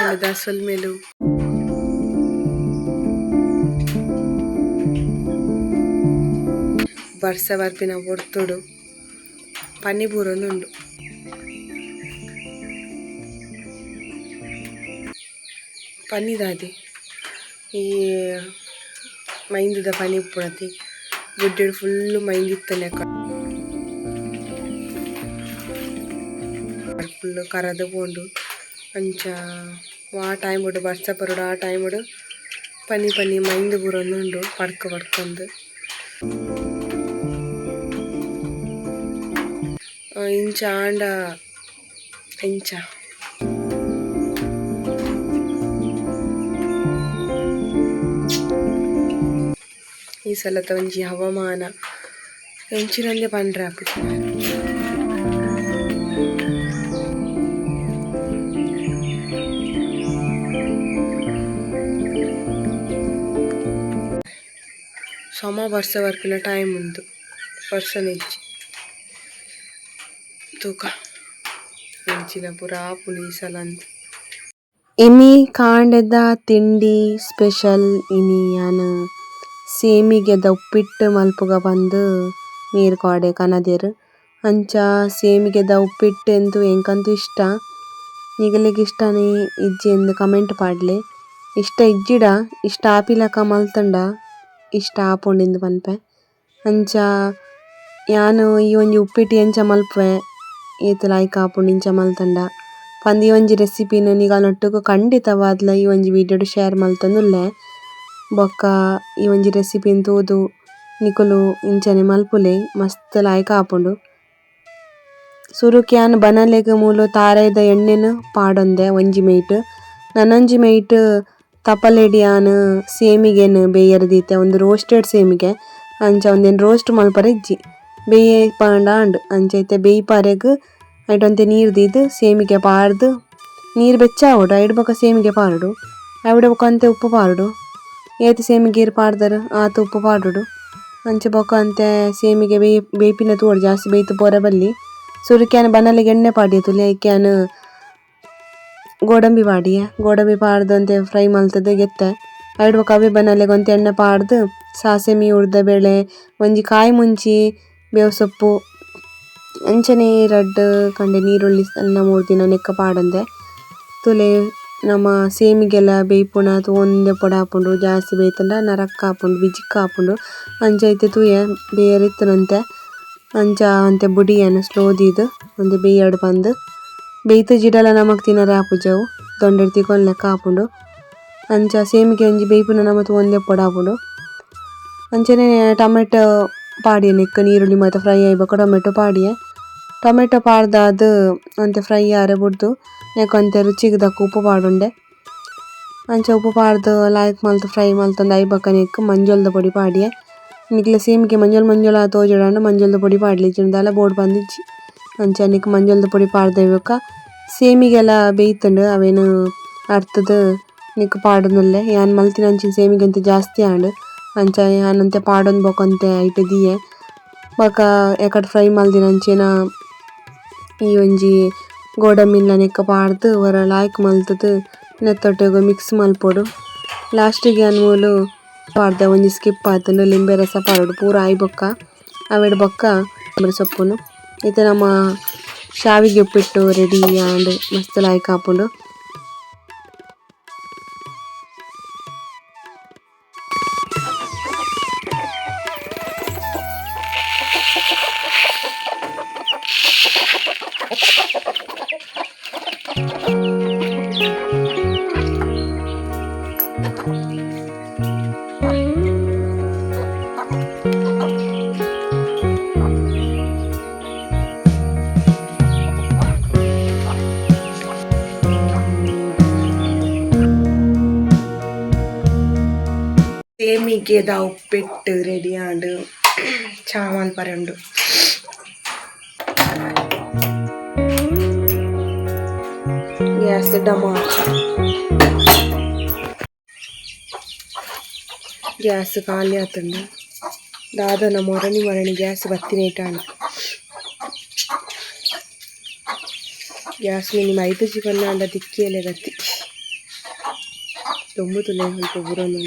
ಕಾಂಡದ ಸೊಲ್ಮೆಲು ಬರ್ಸ ಬರ್ಪಿನ ಒರ್ತುಡು ಪನ್ನಿ ಪೂರೊಂದುಂಡು. ಪನ್ನಿದಾದಿ ಈ ಮೈಂದದ ಪನಿ ಉಪ್ಪುಣತಿ ಗುಡ್ಡೆಡು ಫುಲ್ಲು ಮೈಂದಿತ್ತಲೆ ಫುಲ್ಲು ಕರದು ಪೋಂಡು ಅಂಚ ಆ ಟೈಮ್ ಉಡು ಬರ್ಸ ಪರುಡು ಆ ಟೈಮ್ ಉಡು ಪನಿ ಪನಿ ಮೈಂದು ಬುರೊಂದುಂಡು ಪಡ್ಕೊಂದು ಇಂಚ ಆಂಡ ಇಂಚ ಈ ಸಲತ ಒಂಜಿ ಹವಾಮಾನ ಎಂಚಿನಂದೆ ಪಂಡ್ರೆ ಆಪುಜಿ. ಸಮ ಬರ್ಸ ಬರ್ಪಿನ ಟೈಮ್ ಉಂದು ವರ್ಷ ನೆಚ್ಚಿ ತೂಕ ಎಂಚಿನ ಪೂರ ಆಪುಂಡು ಈ ಸಲ ಅಂತ. ಇನಿ ಕಾಂಡೆದ ತಿಂಡಿ ಸ್ಪೆಷಲ್ ಇನಿ ಯಾನ್ ಸೇಮಿಗೆದ ಉಪ್ಪಿಟ್ಟು ಮಲ್ಪುಗ ಬಂದು ನೀರು ಕಾಡೆ ಕನದೆರ್ ಅಂಚ ಸೇಮಿಗೆದ ಉಪ್ಪಿಟ್ಟು ಎಂತು ಎಂಕಂತೂ ಇಷ್ಟ. ನಿಗಲಿಗೆ ಇಷ್ಟನೇ ಇಜ್ಜಿ ಎಂದು ಕಮೆಂಟ್ ಪಾಡ್ಲೆ. ಇಷ್ಟ ಇಜ್ಜಿಡ ಇಷ್ಟ ಆಪಿಲಕ ಮಲ್ತಂಡ ಇಷ್ಟ ಆಪುಂಡು ಪನ್ಪೆ ಅಂಚ ಯಾನು ಈ ಒಂಜಿ ಉಪ್ಪಿಟ್ಟು ಎಂಚ ಮಲ್ಪುವೆ ಏತು ಲಾಯ್ಕ್ ಆಪುಂಡು ಇಂಚ ಮಲ್ತಂಡ ಪಂದ್ ಈ ಒಂಜಿ ರೆಸಿಪಿನ್ ನಿಗಲೊಟ್ಟುಗು ಖಂಡಿತವಾದ್ಲ ಈ ಒಂಜಿ ವಿಡಿಯೋಡು ಶೇರ್ ಮಲ್ತೊಂದುಲ್ಲೆ. ಬೊಕ್ಕ ಈ ಒಂಜಿ ರೆಸಿಪಿನ್ ತೂದು ನಿಕುಲು ಇಂಚನೆ ಮಲ್ಪುಲೆ ಮಸ್ತ್ ಲಾಯ್ಕ್ ಆಪುಂಡು. ಸುರುಕ್ ಯಾನ್ ಬನಲೆಗ್ ಮೂಲು ತಾರೆದ ಎಣ್ಣೆನ್ ಪಾಡೊಂದೆ ಒಂಜಿ ಮೈಟ್ ನನೊಂಜಿ ಮೈಟ್ ತಪಲೆಡಿ ಯಾನ್ ಸೇಮಿಗೆನ್ ಬೇಯರೆ ದೀತೆ ಒಂದು ರೋಸ್ಟೆಡ್ ಸೇಮಿಗೆ ಅಂಚ ಒಂದೇನು ರೋಸ್ಟ್ ಮಲ್ಪರೆ ಇಜ್ಜಿ ಬೇಯೆ ಪಂಡ ಅಂಚ ಐತೆ ಬೇಯಿ ಪಾರೆಗ್ ಐಟೊಂತೆ ನೀರು ದೀದ್ ಸೇಮಿಗೆ ಪಾರ್ದು ನೀರು ಬೆಚ್ಚಾವೊಡು ಐಡ್ ಬೊಕ ಸೇಮಿಗೆ ಪಾರುಡು ಐಡ ಬೊಕ ಅಂತೆ ಉಪ್ಪು ಪಾರುಡು ಏತ್ ಸೇಮಿಗೀರು ಪಾಡ್ದರ್ ಆತ ಉಪ್ಪು ಪಾಡುಡು ಅಂಚ ಬೊಕ ಅಂತೆ ಸೇಮಿಗೆ ಬೇಯ್ಪಿನ ತೂವೊಡು ಜಾಸ್ತಿ ಬೇಯ್ತು ಪೋರೆ ಬಲ್ಲಿ ಸುರುಕ್ಯಾನ್ ಬನಲೆಗ್ ಎಣ್ಣೆ ಪಾಡ್ಯೆ ತುಲೆ ಐಕ್ಯಾನ್ ಗೋಡಂಬಿ ಪಾಡ್ದು ಅಂತೆ ಫ್ರೈ ಮಲ್ತದ್ ಗೆತ್ತೆ ಐಡ್ ಬೊಕ ಅವೇ ಬನಲೆಗ್ ಒಂತೆ ಎಣ್ಣೆ ಪಾಡ್ದು ಸಾಸೆಮಿ ಉರ್ದ ಬೇಳೆ ಒಂಜಿ ಕಾಯಿ ಮುಂಚಿ ಬೇವು ಸೊಪ್ಪು ಅಂಚನೆ ರಡ್ಡ್ ಕಂಡೆ ನೀರುಳ್ಳಿ ಸಣ್ಣ ಮೂರ್ದಿನ ನೆಕ್ಕ ಪಾಡೊಂದೆ ತುಲೆ ನಮ ಸೇಮಿಗೆಲ ಬೇಯ್ಪುನ ತೂಂದೆ ಪೊಡ ಆಪುಂಡು ಜಾಸ್ತಿ ಬೇಯ್ತಂಡ ನರಕ್ಕ ಆಪುಂಡು ಬಿಜಿಕ್ಕ ಆಪುಂಡು ಅಂಚ ಐತೆ ತೂಯೆ ಬೇಯರಿತ್ತುನಂತೆ ಅಂಚ ಅಂತೆ ಬುಡಿಯನ್ ಸ್ಲೋ ದೀದ್ ಒಂದೆ ಬೇಯ್ಯಾಡ್ ಪಂದ್ ಬೇಯ್ತ ಜಿಡಲ ನಮಕ್ ತಿನ್ನರೆ ಆಪುಜವು ದೊಂಡೆಡ್ ತಿಕೊನ್ ಲೆಕ್ಕ ಆಪುಂಡು ಅಂಚ ಸೇಮಿಗೆ ಒಂಜಿ ಬೇಯ್ಪುನ ನಮ ತೂಂದೆ ಪೊಡ ಆಪುಂಡು. ಅಂಚನೆ ಟೊಮೆಟೊ ಪಾಡ್ಯೆ ನೆಕ್ಕ ನೀರುಳ್ಳಿ ಮಾತ ಫ್ರೈ ಆಯ್ಬೊಕ ಟೊಮೆಟೊ ಪಾಡ್ಯೆ ಟೊಮೆಟೊ ಪಾಡ್ದಾದ್ ಒಂತೆ ಫ್ರೈ ಆರೆ ಬುಡ್ದು ನೆಕ್ಕ ಒಂತೆ ರುಚಿಗ್ ದಕ್ಕ ಉಪ್ಪು ಪಾಡುಂಡೆ ಅಂಚ ಉಪ್ಪು ಪಾಡ್ದು ಲಾಯ್ಕ್ ಮಲ್ತ್ ಫ್ರೈ ಮಲ್ತೊಂದು ಐಬೊಕ ನೆಕ್ ಮಂಜೊಲ್ದ ಪೊಡಿ ಪಾಡ್ಯೆ ನಿಕ್ಲೆ ಸೇಮಿಗೆ ಮಂಜೊಲ್ ತೋಜುಂಡ ಮಂಜೊಲ್ದ ಪೊಡಿ ಪಾಡ್ಲಿಜ್ಜಿಂಡಲ ಬೋಡ್ ಪಂದಿಜ್ಜಿ ಅಂಚ ನಿಕ್ ಮಂಜೊಲ್ದ ಪೊಡಿ ಪಾಡ್ದೆಬೊಕ ಸೇಮಿಗೆಲ ಬೇಯ್ತುಂಡು ಅವೇನು ಅರ್ತದ್ ನಿಕ್ ಪಾಡುನುಲ್ಲೆ ಯಾನ್ ಮಲ್ತಿನ ಅಂಚಿನ ಸೇಮಿಗೆ ಅಂತೆ ಜಾಸ್ತಿ ಆಂಡ್ ಅಂಚ ಯಾನಂತೆ ಪಾಡೊಂದು ಬೊಕ ಅಂತೆ ಐಟ್ ದಿಯೆ ಬೊಕ ಎಕಡ್ ಫ್ರೈ ಮಲ್ದಿನ ಅಂಚಿನ ಈ ಒಂಜಿ ಗೋಡಂಬಿಲ ನೆಕ್ಕ ಪಾಡ್ದ್ ಒರ ಲಾಯ್ಕ್ ಮಲ್ತದ್ ನೆತ್ತೊಟ್ಟೆಗ್ ಮಿಕ್ಸ್ ಮಲ್ಪೊಡು ಲಾಸ್ಟಿಗೆ ಯಾನ್ ಮೂಲು ಪಾಡ್ದೆ ಒಂಜಿ ಸ್ಕಿಪ್ ಆತುಂಡು ಲಿಂಬೆ ರಸ ಪಾರುಡು ಪೂರ ಆಯ್ಬೊಕ್ಕ ಅವೆಡ್ ಬೊಕ್ಕ ಕೊತ್ತಂಬರಿ ಸೊಪ್ಪುನು ಐತೆ ನಮ್ಮ ಶಾವಿಗೆ ಉಪ್ಪಿಟ್ಟು ರೆಡಿ ಆಂಡ್ ಮಸ್ತ್ ಲಾಯ್ಕ್ ಆಪುಂಡು. ಸೇಮಿಗೆದ ಉಪ್ಪಿಟ್ಟು ರೆಡಿ ಆಂಡ್ ಚಾ ಮಲ್ಪರೆ ಉಂಡು. ಗ್ಯಾಸ್ ಡಮಾಟ ಗ್ಯಾಸ್ ಖಾಲಿ ಆತುಂಡು ದಾದನ ಮರಣಿ ಗ್ಯಾಸ್ ಬತ್ತಿನೇಟಾಂಡ್ ಗ್ಯಾಸ್ ಮಿನಿಮ 5 ಚಿಕನ್ ಅಂಡ ತಿಕ್ಕಿಯಲೆ ಗತಿ ದೊಂಬು ತುಲೆ ಸ್ವಲ್ಪ ಬುರೊಂದು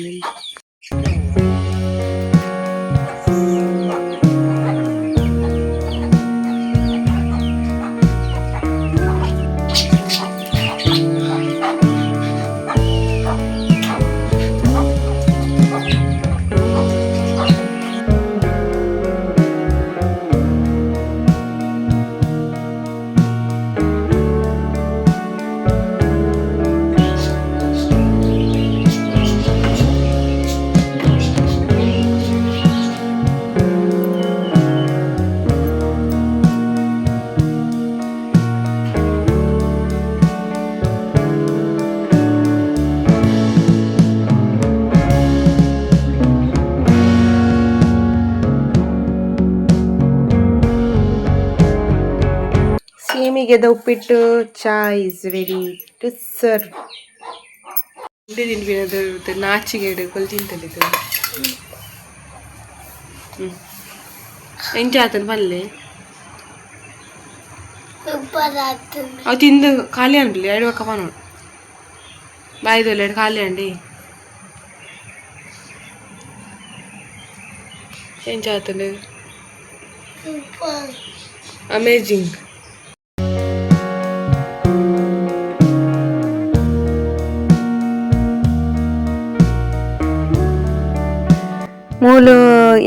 ಸೀಮಿಗೆದ ಉಪ್ಪಿಟ್ಟು ಚಾಯ್ ಇಸ್ ರೆಡಿ ಟು ಸರ್ವ್. ತಿನ್ಬಿನದು ನಾಚಿಗೆಡು ಕೊಲ್ ತಿಂತಲಿದ್ದು ಎಂಚ ಆತನ ಪಲ್ಲೆ ಅವು ತಿಂದು ಖಾಲಿ ಅನ್ಬಿಡ್ಲಿ 2 ಒಕ್ಕ ನೋಡು ಬಾಯ್ದೊಲ್ಲೆ ಖಾಲಿ ಅಂಡಿ ಎಂಚ ಆತನ ಅಮೇಜಿಂಗ್. ಮೂಲು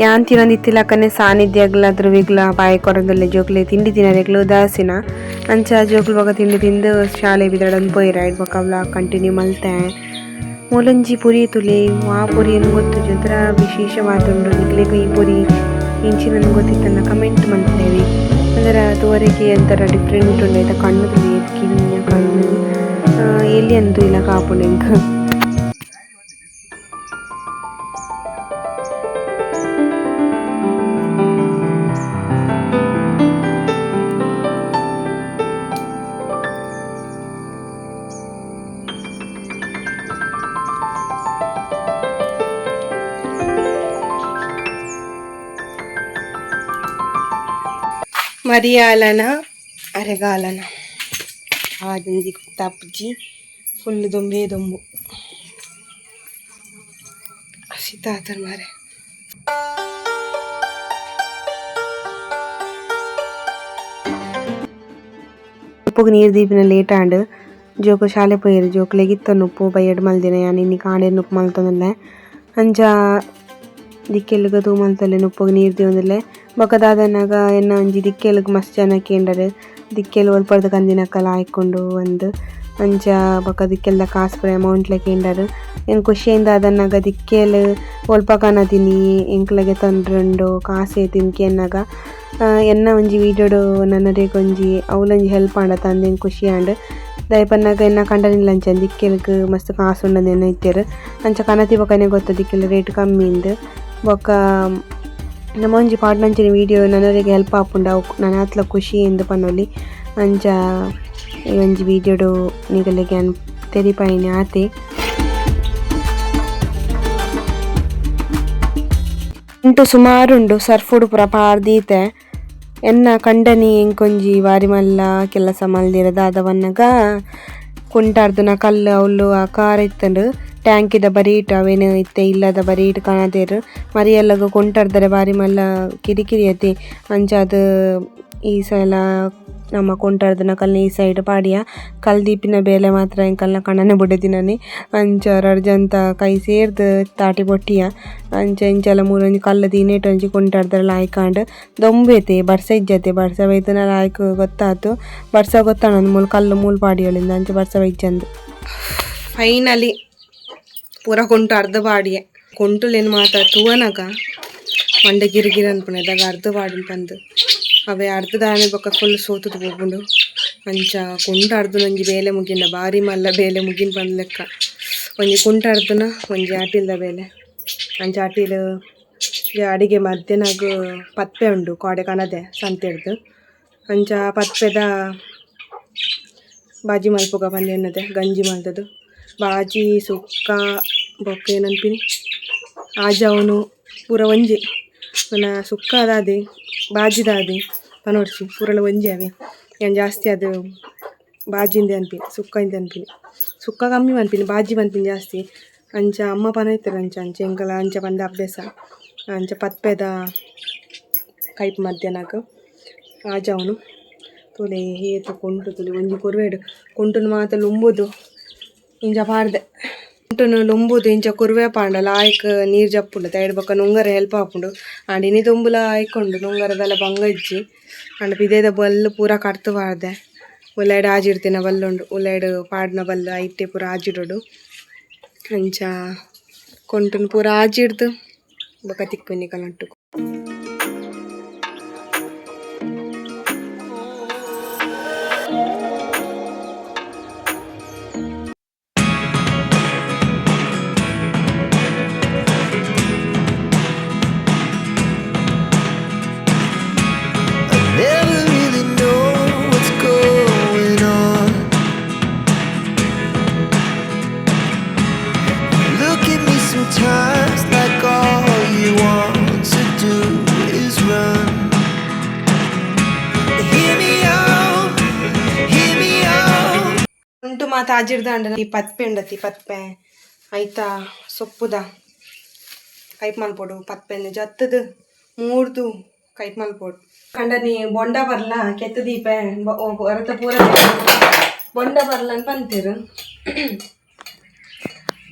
ಯಾನ್ ತಿನ್ನೊಂದಿತ್ತಿಲಕನೆ ಸಾನಿಧ್ಯಾಗ್ಲಾದ್ರ ವಿಗ್ಲ ಬಾಯಿ ಕೊರಗಲ್ಲೆ ಜೋಕ್ಲೆ ತಿಂಡಿ ತಿನ್ನರೆಗ್ಲು ಉದಾಸೀನ ಅಂಚ ಜೋಕ್ಲು ಬೊಕ ತಿಂಡಿ ತಿಂದು ಶಾಲೆ ಬಿದಡನ್ ಪೋಯಿರ ಐಟ್ ಬೊಕ ವ್ಲಾಗ್ ಕಂಟಿನ್ಯೂ ಮಲ್ತೆ. ಮೂಲೊಂಜಿ ಪುರಿ ತುಲೆ ಆ ಪುರಿಯನ್ನು ಗೊತ್ತು ಒಂಥರ ವಿಶೇಷವಾದುಂಡು ನಿಕ್ಲೆಗ್ ಈ ಪುರಿ ಇಂಚಿನ ಗೊತ್ತಿತ್ತನ್ನ ಕಮೆಂಟ್ ಮಾಡ್ತೇವೆ. ಅದರ ತೋರೆಗೆ ಒಂಥರ ಡಿಫ್ರೆಂಟ್ ಉಂಡು ಐತ ಕಣ್ಣು ತುಲೆ ಕಿಣಿಯ ಕಣ್ಣು ಎಲ್ಲಿ ಅಂದು ಇಲ್ಲ ಕಾಪುಂಡು ಎಂಕ್ ಮರಿಯಾಲನ ಅರೆಗಾಲನ ಆದಂಜಿ ತಪ್ಪಜಿ ಫುಲ್ ದೊಂಬೆ ದೊಂಬು ಸಿತಾತನ್ ಮಾರೆ. ಉಪ್ಪುಗೆ ನೀರು ದೀಪಿನ ಲೇಟ್ ಆಂಡ್ ಜೋಕು ಶಾಲೆ ಪೋಯಿರು ಜೋಕ್ಲೆಗಿತ್ತನು ಉಪ್ಪು ಬೈಯಡ್ ಮಲ್ದಿನ ಯಾನ್ ಇನ್ನಿ ಕಾಂಡೆನ್ ಉಪ್ಪು ಮಲ್ತೊಂದುಲ್ಲೆ ಅಂಚ ದಿಕ್ಕೆಲ್ಗ ತೂ ಮಲ್ತೊಲ್ಲೆ ಉಪ್ಪುಗೆ ನೀರು ದಿವೊಂದುಲ್ಲೆ ಬೊಕದಾದನಾಗ ಎನ್ನ ಒಂಜಿ ದಿಕ್ಕೆಲ್ಗ್ ಮಸ್ತ್ ಜನ ಕೇಂಡರ್ ದಿಕ್ಕೆಲ್ ಒಲ್ಪರ್ದ ಕಂದಿನಕ್ಕಲ ಆಯ್ಕೊಂಡು ಒಂದು ಅಂಚ ಬೊಕ ದಿಕ್ಕೆಲ್ದ ಕಾಸು ಪೂರ ಅಮೌಂಟ್ಲೆ ಕೇಂಡರ್ ಏನು ಖುಷಿಯಿಂದ ಅದನ್ನಾಗ ದಿಕ್ಕೆಲ್ ಒಲ್ಪ ಕನ ತಿನಿ ಎಂಕ್ಲೆಗೆ ತೊಂದ್ರೆಂಡು ಕಾಸೆ ತಿನ್ಕಿ ಎನ್ನಾಗ ಎನ್ನ ಒಂಜಿ ವೀಡಿಯೋಡು ನನ್ನರೇಗ ಒಂಜಿ ಅವಲೊಂಜಿ ಹೆಲ್ಪ್ ಆಂಡ ತಂದೆಂಗ್ ಖುಷಿ ಆಂಡ್ ದಯಪನ್ನಾಗ ಎನ್ನ ಕಂಡನಿಲ್ಲಂಚ ದಿಕ್ಕೆಲ್ಗ್ ಮಸ್ತ್ ಕಾಸು ಉಂಡಂದು ಎನ್ನ ಇತ್ತೆರ್ ಅಂಚ ಕನತಿ ಬೊಕನೆ ಗೊತ್ತ ದಿಕ್ಕೆಲ್ ರೇಟ್ ಕಮ್ಮಿ ಇಂದ್ ಬೊಕ ನಮ್ಮ ಒಂಜಿ ಪಾಡ್ನಂಚಿನ ವೀಡಿಯೋ ನನ್ನರಿಗೆ ಹೆಲ್ಪ್ ಆಪುಂಡು ಅವು ನನ್ನ ಅತ್ಲ ಖುಷಿ ಎಂದು ಪನ್ನೊಲಿ ಅಂಚ ಈ ಒಂಜಿ ವೀಡಿಯೋಡು ನಿಗಲೆಗೆ ತೆರಿಪಾಯಿನಿ ಆತೆ. ಉಂಟು ಸುಮಾರುಂಡು ಸರ್ಫುಡು ಪೂರ ಪಾರ್ದೀತೆ ಎನ್ನ ಕಂಡನಿ ಎಂಕೊಂಜಿ ವಾರಿ ಮಲ್ಲ ಕೆಲಸ ಮಲ್ದಿರ ದಾದವನ್ನಗ ಕುಂಟಾರ್ದು ನ ಕಲ್ಲು ಅವಳು ಆ ಕಾರ ಇತ್ತಂಡು ಟ್ಯಾಂಕಿದ ಬರೀಟ್ ಅವೇನು ಇತ್ತೆ ಇಲ್ಲದ ಬರೀಟ್ ಕಾಣದೇರು ಮರಿಯಲ್ಲಗ ಕೊಂಟಾರ್ದರೆ ಬಾರಿ ಮಲ್ಲ ಕಿರಿಕಿರಿ ಐತಿ ಅಂಚ ಅದು ಈ ಸಲ ನಮ್ಮ ಕೊಂಟಾರ್ದನ ಕಲ್ನ ಈ ಸೈಡ್ ಪಾಡಿಯ ಕಲ್ ದೀಪಿನ ಬೇಲೆ ಮಾತ್ರ ಎಂಕಲ್ನ ಕಣ್ಣನೆ ಬುಡ್ಡೆದಿನನಿ ಅಂಚ ರಡ್ಜಂತ ಕೈ ಸೇರ್ದು ತಾಟಿ ಬೊಟ್ಟಿಯ ಅಂಚ ಇಂಚಲ ಮೂರೊಂಜಿ ಕಲ್ಲು ದೀನೇಟ್ ಒಂಜಿ ಕೊಂಟಾರ್ದರ ಲಾಯ್ಕಾಂಡ್ ದೊಂಬೇತೆ ಬರ್ಸ ಇಜ್ಜತೆ ಬರ್ಸ ಬೈತನ ಲಾಯ್ಕ್ ಗೊತ್ತಾತು ಬರ್ಸ ಗೊತ್ತಾನ ಮೂಲು ಕಲ್ಲು ಮೂಲು ಪಾಡಿಯೊಳಿಂದ ಅಂಚ ಬರ್ಸ ಬೈಜಂದು ಫೈನಲಿ ಪೂರ ಕೊಂಟು ಅರ್ಧ ಪಾಡಿಯೆ ಕೊಂಟುಲೇನು ಮಾತ ತೂವನಗ ಮಂಡೆ ಗಿರಿಗಿರಿ ಅನ್ಪುಣೆದಾಗ ಅರ್ಧ ಪಾಡಿನ ಪಂದು ಅವೇ ಅರ್ಧ ದಾನೆ ಬೊಕ್ಕ ಫುಲ್ ಸೋತುದು ಹೋಗುಂಡು ಅಂಚ ಕೊಂಟು ಅರ್ಧ ಒಂಜಿ ಬೇಲೆ ಮುಗಿನ ಬಾರಿ ಮಲ್ಲ ಬೇಲೆ ಮುಗಿನ ಬಂದ ಲೆಕ್ಕ ಒಂಜಿ ಕುಂಟ ಅರ್ಧನ ಒಂಜಿ ಆಟಿಲ್ದ ಬೇಲೆ ಅಂಚ ಆಟಿಲ್ ಅಡಿಗೆ ಮಧ್ಯಾಹ್ನಗ ಪತ್ಪೆ ಉಂಡು ಕೋಡೆ ಕನದೆ ಸಂತೆಡ್ದು ಅಂಚ ಪತ್ಪೆದ ಬಾಜಿ ಮಲ್ಪುಗ ಬಂದು ಎನ್ನದೆ ಗಂಜಿ ಮಲ್ತದು ಬಾಜಿ ಸುಕ್ಕ ಬೊಕ್ಕ ಏನನ್ಪಿನಿ ಆಜಾವನು ಪೂರ ಒಂಜಿ ನನ್ನ ಸುಕ್ಕ ಅದಾದೆ ಬಾಜಿದಾದೆ ಪನೋಡ್ಸಿ ಪೂರಲ ಒಂಜಿ ಅವೆ ಏನು ಜಾಸ್ತಿ ಅದು ಬಾಜಿಂದೆ ಅನ್ಪಿನಿ ಸುಕ್ಕ ಇಂದ ಅನ್ಪಿನಿ ಸುಕ್ಕ ಕಮ್ಮಿ ಮನ್ಪಿನಿ ಬಾಜಿ ಮನ್ಪಿನಿ ಜಾಸ್ತಿ ಅಂಚ ಅಮ್ಮ ಪನೈತಿರ ಅಂಚ ಎಂಕಲ ಅಂಚ ಪಂದ ಅಭ್ಯಾಸ ಅಂಚ ಪತ್ಪೆದ ಕೈಪ್ ಮಧ್ಯಾಹ್ನಕ್ಕೆ ಆಜವನು ತುಲೆ ಏತು ಕೊಂಟು ತುಲೆ ಒಂಜಿ ಕುರುವೆಡು ಕೊಂಟುನು ಮಾತ ಲುಂಬುದು ಇಂಚ ಪಾಡ್ದೆ ಕೊಂಟುನು ಲುಂಬುದು ಇಂಚ ಕುರುವೆ ಪಾಂಡ ಲಾಯ್ಕ್ ನೀರು ಜಪ್ಪುಂಡು ತೈಡ್ ಬೊಕ್ಕ ನುಂಗರೆ ಹೆಲ್ಪ್ ಆಪುಂಡು ಆಂಡ ಇನಿ ತುಂಬುಲ ಆಯ್ಕೊಂಡು ನುಂಗರದೆಲ್ಲ ಬಂಗ ಇಜ್ಜಿ ಅಂಡ ಪಿದೇದ ಬಲ್ಲು ಪೂರ ಕಡ್ತು ಪಾಡ್ದೆ ಉಲ್ಲಾಯ್ಡ್ ಆಜಿಡ್ತಿನ ಬಲ್ಲುಂಡು ಉಲ್ಲಾಯ್ಡ್ ಪಾಡ್ನ ಬಲ್ಲು ಐಟೆ ಪೂರ ಆಜಿಡೋಡು ಅಂಚ ಕೊಂಟುನು ಪೂರ ಆಜಿಡ್ದು ಬೊಕ್ಕ ತಿಕ್ಪುನಿ ಕಲಂಟು. Never really know what's going on. Look at me sometimes like all you want to do is run. Hear me out, hear me out. ಉಂಟು ಮಾತ ಆಜಿಡ್ದ ಅಂಡ ಈ ಪತ್ಪೆ ಉಂಡತಿ ಪತ್ಪೆ ಐತಾ ಸೊಪ್ಪುದ ಕೈಪ್ ಮಲ್ಪೊಡು ಪತ್ಪೆನ ಜತ್ತದು ಮೂರ್ದು ಕೈಪ್ ಮಲ್ಪೊಡು ಕಂಡ ನೀ ಬೊಂಡ ಬರ್ಲ ಕೆತ್ತ ದೀಪ ಹೊರತ ಪೂರ ಬೊಂಡ ಬರ್ಲ ಅಂತ ಪಂತೀರು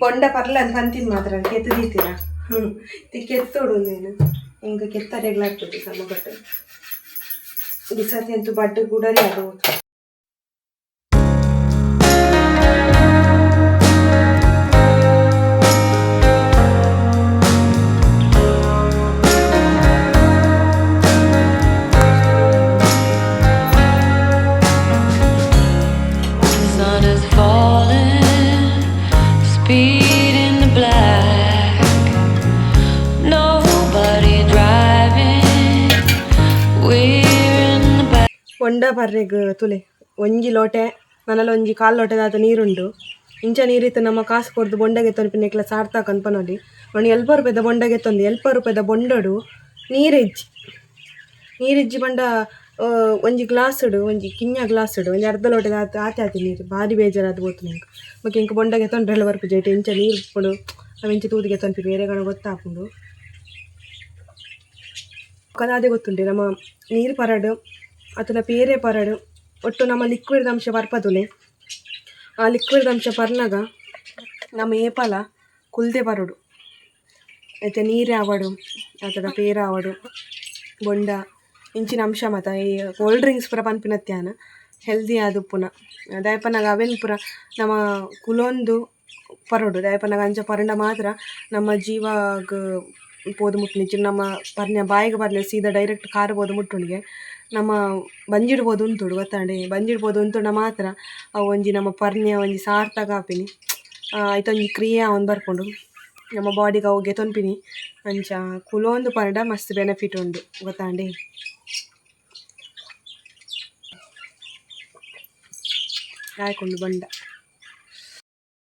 ಬೊಂಡ ಬರ್ಲ ಅಂತ ಪಂತಿನ ಮಾತ್ರ ಕೆತ್ತ ದೀತೀರ ಕೆತ್ತೋಡು ನೀನು ಹಿಂಗೆ ಕೆತ್ತರೆಗ್ಲಾಗ್ತದೆ ಸಣ್ಣ ಬಟ್ಟೆ ಬಿಸತಿ ಅಂತೂ ಬಡ್ಡು ಕೂಡ ಅದು Speed in the black, nobody driving, we're in the back. ಬೊಂಡ ಬರ್ರೆಗ್ ತುಲೆ ಒಂಜಿ ಲೋಟೆ ನನ್ನಲ್ಲಿ ಒಂಜಿ ಕಾಲು ಲೋಟೆದಾದ ನೀರುಂಡು ಇಂಚ ನೀರಿತ್ತು ನಮ್ಮ ಕಾಸು ಕೊಡ್ದು ಬೊಂಡಗೆ ತೊಂಪಿನೆಕ್ಲ ಸಾರ್ಥಕ ಅನ್ಪನೋಲಿ ಒಣ ಎಲ್ಪ ರೂಪಾಯಿದ ಬೊಂಡಗೆ ತೊಂದು ಎಲ್ಪ ರೂಪಾಯಿದ ಬೊಂಡಡು ನೀರಿಜ್ಜಿ ಬಂಡ ಒಂಜಿ ಗ್ಲಾಸುಡು ಒಂಜಿ ಕಿಂಜ ಗ್ಲಾಸುಡು ಒಂಜಿ ಅರ್ಧ ಲೋಟದ ಆತಿ ನೀರು ಭಾರಿ ಬೇಜಾರಾದ ಹೋತು ನಂಗೆ ಮತ್ತೆ ಇಂಕ ಬೊಂಡಗೆ ತೊಂಡ್ರೆಲ್ಲ ಬರ್ಪು ಜೈಟೆ ಇಂಚ ನೀರು ಉಪ್ಪುಡು ಅವೆಂಚ ತೂದಿಗೆ ತೊಂಪಿ ಬೇರೆ ಕಣ ಗೊತ್ತಾಪುಂಡು ಕದಾದೆ ಗೊತ್ತುಂಟೆ ನಮ್ಮ ನೀರು ಪರಡು ಅಥವಾ ಬೇರೆ ಪರಡು ಒಟ್ಟು ನಮ್ಮ ಲಿಕ್ವಿಡ್ ಅಂಶ ಬರ್ಪದುಲೆ ಆ ಲಿಕ್ವಿಡ್ ಅಂಶ ಪರ್ನಾಗ ನಮ್ಮ ಏಪಲ ಕುಲ್ದೆ ಬರೋಡು ಮತ್ತು ನೀರು ಆವಡು ಅಥವಾ ಪೇರ ಆವಡು ಬೊಂಡ ಇಂಚಿನ ಅಂಶ ಮತ್ತು ಈ ಕೋಲ್ಡ್ ಡ್ರಿಂಕ್ಸ್ ಪೂರ ಪನ್ಪಿನತ್ಯಾನ ಹೆಲ್ದಿ ಆದ ಉಪ್ಪುನ ದಯಪನಾಗ ಅವೇನು ಪೂರ ನಮ್ಮ ಕುಲೊಂದು ಪರೋಡು ದಯಪನಾಗ ಅಂಚ ಪರಂಡ ಮಾತ್ರ ನಮ್ಮ ಜೀವಾಗ ಪೋದು ಮುಟ್ನಿಚ್ಚು ನಮ್ಮ ಪರ್ನ ಬಾಯಿಗೆ ಬರ್ನ ಸೀದಾ ಡೈರೆಕ್ಟ್ ಕಾರು ಬೋದು ಮುಟ್ಟುಣಿಗೆ ನಮ್ಮ ಬಂಜಿಡ್ಬೋದು ಉಂಟುಡು ಗೊತ್ತಾಂಡೆ ಬಂಜಿಡ್ಬೋದು ಉಂಟುಂಡ ಮಾತ್ರ ಅವು ಒಂಜಿ ನಮ್ಮ ಪರ್ನ್ಯ ಒಂಜಿ ಸಾರ್ಥಕ ಆಪಿನಿ ಐತೊಂಜಿ ಕ್ರಿಯೆ ಅವನು ಬರ್ಕೊಂಡು ನಮ್ಮ ಬಾಡಿಗೆ ಅವುಗೆ ತೊನ್ಪಿನಿ ಅಂಚ ಕುಲೊಂದು ಪರಡ ಮಸ್ತ್ ಬೆನಿಫಿಟ್ ಉಂಡು ಗೊತ್ತಾಂಡೆ. ಆಯ್ಕೊಂಡು ಬಂಡ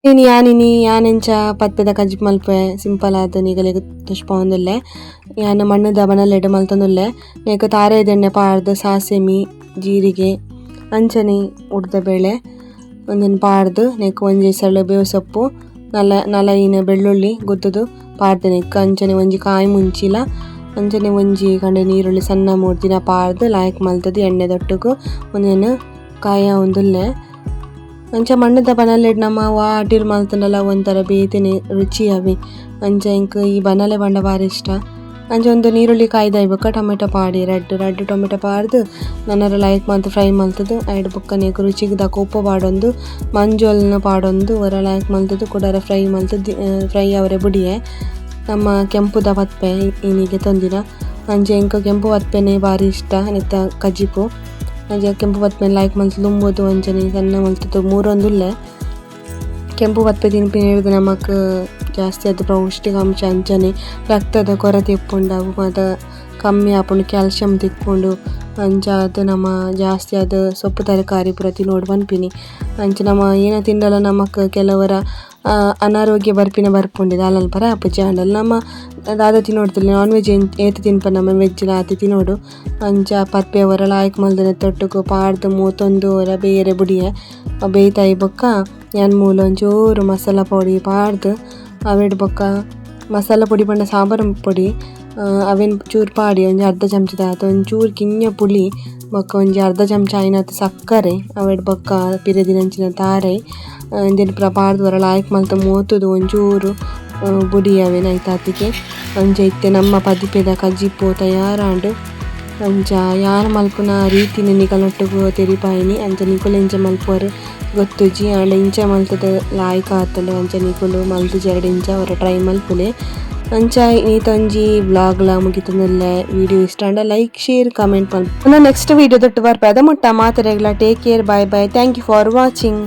ನೀನು ಯಾನೆಂಚ ಪತ್ಪೆದ ಕಜ್ಜಿ ಮಲ್ಪೆ ಸಿಂಪಲ್ ಆದ ನೀಗಲೆ ತುಷ್ಪ ಒಂದುಲ್ಲೆ ಯಾನ ಮಣ್ಣದ ಬನಲ್ಲೆಡೆ ಮಲ್ತೊಂದುಲ್ಲೆ ನೆಕ್ ತಾರೆದೆಣ್ಣೆ ಪಾಡ್ದು ಸಾಸೆಮಿ ಜೀರಿಗೆ ಅಂಚನೆ ಉಡ್ದ ಬೇಳೆ ಒಂದಿನ ಪಾಡ್ದು ನೆಕ್ ಒಂಜಿ ಸಳ್ಳ ಬೇವು ಸೊಪ್ಪು ನಲಯಿನ ಬೆಳ್ಳುಳ್ಳಿ ಗೊತ್ತದು ಪಾಡ್ದೆ ನೆಕ್ ಅಂಚನೆ ಒಂಜಿ ಕಾಯಿ ಮುಂಚಿಲ ಅಂಚನೆ ಒಂಜಿ ಕಂಡೆ ನೀರುಳ್ಳಿ ಸಣ್ಣ ಮೂರ್ತಿನ ಪಾಡ್ದು ಲಾಯ್ಕ್ ಮಲ್ತದು ಎಣ್ಣೆ ದೊಟ್ಟುಗು ಒಂದೇನು ಕಾಯ ಒಂದುಲ್ಲೆ ಅಂಚ ಮಣ್ಣದ ಬನಲೆಡ್ ನಮ್ಮ ವಾಟಿರ್ ಮಲ್ತಂಡಲ ಒಂಥರ ಬೇತೆನೆ ರುಚಿ ಅವಿ ಅಂಚ ಇಂಕ ಈ ಬನಲೆ ಬಂಡ ಭಾರಿ ಇಷ್ಟ ಅಂಚ ಒಂದು ನೀರುಳ್ಳಿ ಕಾಯ್ದಾಯ್ ಬೊಕ್ಕ ಟೊಮೆಟೊ ಪಾಡಿ ರೆಡ್ ಟೊಮೆಟೊ ಪಾಡ್ದು ನನ್ನರ ಲೈಕ್ ಮಲ್ತು ಫ್ರೈ ಮಲ್ತದು ಐಡ್ ಬೊಕ್ಕ ನೀಕು ರುಚಿಗೆ ದಕ್ಕ ಉಪ್ಪು ಪಾಡೊಂದು ಮಂಜೊಲ್ನ ಪಾಡೊಂದು ಒರ ಲೈಕ್ ಮಲ್ತದು ಕೊಡರ ಫ್ರೈ ಅವರೆ ಬುಡಿಯೆ ನಮ್ಮ ಕೆಂಪುದ ಪತ್ಪೆ ಈನಿಗೆ ತಂದಿನ ಅಂಚೆ ಇಂಕ ಕೆಂಪು ಪತ್ಪೆನೆ ಭಾರಿ ಇಷ್ಟ ನೆತ್ತ ಕಜ್ಜಿಪು ಅಂಚೆ ಕೆಂಪು ಪತ್ಪೆ ಲೈಕ್ ಮಲ್ತು ಲುಂಬೋದು ಅಂಚನೆ ಸಣ್ಣ ಮಲ್ತದ್ದು ಮೂರೊಂದುಲ್ಲೆ ಕೆಂಪು ಪತ್ಪೆ ತಿನ್ಪಿನ ಹಿಡಿದು ನಮಕ್ ಜಾಸ್ತಿ ಅದು ಪೌಷ್ಟಿಕಾಂಶ ಅಂಚನೆ ರಕ್ತದ ಕೊರತೆ ಇಪ್ಪುಂಡು ಮತ್ತು ಕಮ್ಮಿ ಆಪುಂಡು ಕ್ಯಾಲ್ಶಿಯಂ ತಿಕ್ಕೊಂಡು ಅಂಚ ಅದು ನಮ್ಮ ಜಾಸ್ತಿ ಅದು ಸೊಪ್ಪು ತರಕಾರಿ ಪೂರ ತಿನ್ನೋಡು ಪನ್ಪಿನಿ ಅಂಚ ನಮ್ಮ ಏನ ತಿಂಡಲ ನಮಕ್ ಕೆಲವರ ಅನಾರೋಗ್ಯ ಬರ್ಪುಂಡಿದೆ ಅಲ್ಲಲ್ಲಿ ಪರ ಅಪ್ಪುಜಿ ಆಂಡಲ್ ನಮ್ಮ ದಾದ ತಿನ್ನೋಡ್ತಿಲ್ಲ ನಾನ್ ವೆಜ್ ಏತು ತಿನ್ಪ ನಮ್ಮ ವೆಜ್ ಆತಿ ತಿನ್ನೋಡು ಅಂಚ ಪತ್ಪೆ ಅವರ ಲಾಯ್ಕ್ ಮಲ್ದನೆ ತೊಟ್ಟುಗು ಪಾಡ್ದು ಮೂತೊಂದು ಅವರ ಬೇರೆ ಬುಡಿಯೆ ಬೇಯ್ತಾಯಿ ಬೊಕ್ಕ ಯಾನ್ ಮೂಲ ಒಂಚೂರು ಮಸಾಲ ಪೌಡಿ ಪಾಡ್ದು ಅವೆಡ್ ಬೊಕ್ಕ ಮಸಾಲ ಪೊಡಿ ಪಂಡ ಸಾಂಬಾರು ಪೊಡಿ ಅವೆನ್ ಚೂರು ಪಾಡಿ ಒಂಜಿ ಅರ್ಧ ಚಮಚದ ಆತ ಒಂಚೂರು ಕಿಂಜ ಪುಳಿ ಬೊಕ್ಕ ಒಂಜಿ ಅರ್ಧ ಚಮಚ ಆಯ್ನಾತ್ ಸಕ್ಕರೆ ಅವೆಡ್ ಬೊಕ್ಕ ಪಿರದಿನಂಚಿನ ತಾರೆ ಇಂದೆನ್ ಪೂರ ಪಾಡ್ದ್ ವರ ಲಾಯ್ಕ್ ಮಲ್ತ ಮೋತುದು ಒಂಚೂರು ಬುಡಿ ಅವೆನ್ ಐತಾತಿಗೆ ಅಂಚ ಇತ್ತೆ ನಮ್ಮ ಪದಿಪೆದ ಕಜ್ಜಿಪ್ಪು ತಯಾರಾಂಡ್ ಅಂಚ ಯಾನ್ ಮಲ್ಪುನ ರೀತಿನ ನಿಕಲ್ನೊಟ್ಟುಗು ತೆರಿಪಾಯಿನಿ ಅಂಚ ನಿಕುಲು ಎಂಚ ಮಲ್ಪುವೆರ್ ಗೊತ್ತುಜಿ ಆಂಡ ಇಂಚ ಮಲ್ತದ ಲಾಯ್ಕ್ ಆತುಂಡು ಅಂಚ ನಿಕುಲು ಮಲ್ತುಜಿ ಇಂಚ ಅವರ ಟ್ರೈ ಮಲ್ಪುಲೆ ಅಂಚ ನೀತೊಂಜಿ ವ್ಲಾಗ್ಲ ಮುಗಿತುಂದುಲ್ಲೆ ವಿಡಿಯೋ ಇಷ್ಟ ಆಂಡ ಲೈಕ್ ಶೇರ್ ಕಮೆಂಟ್ ಮಲ್ಪು ನೆಕ್ಸ್ಟ್ ವಿಡಿಯೋ ದೊಟ್ಟು ಬರ್ಪೆ ಅದ ಮುಟ್ಟ ಮಾತೆರೆಗ್ಲ take care bye bye thank you for watching.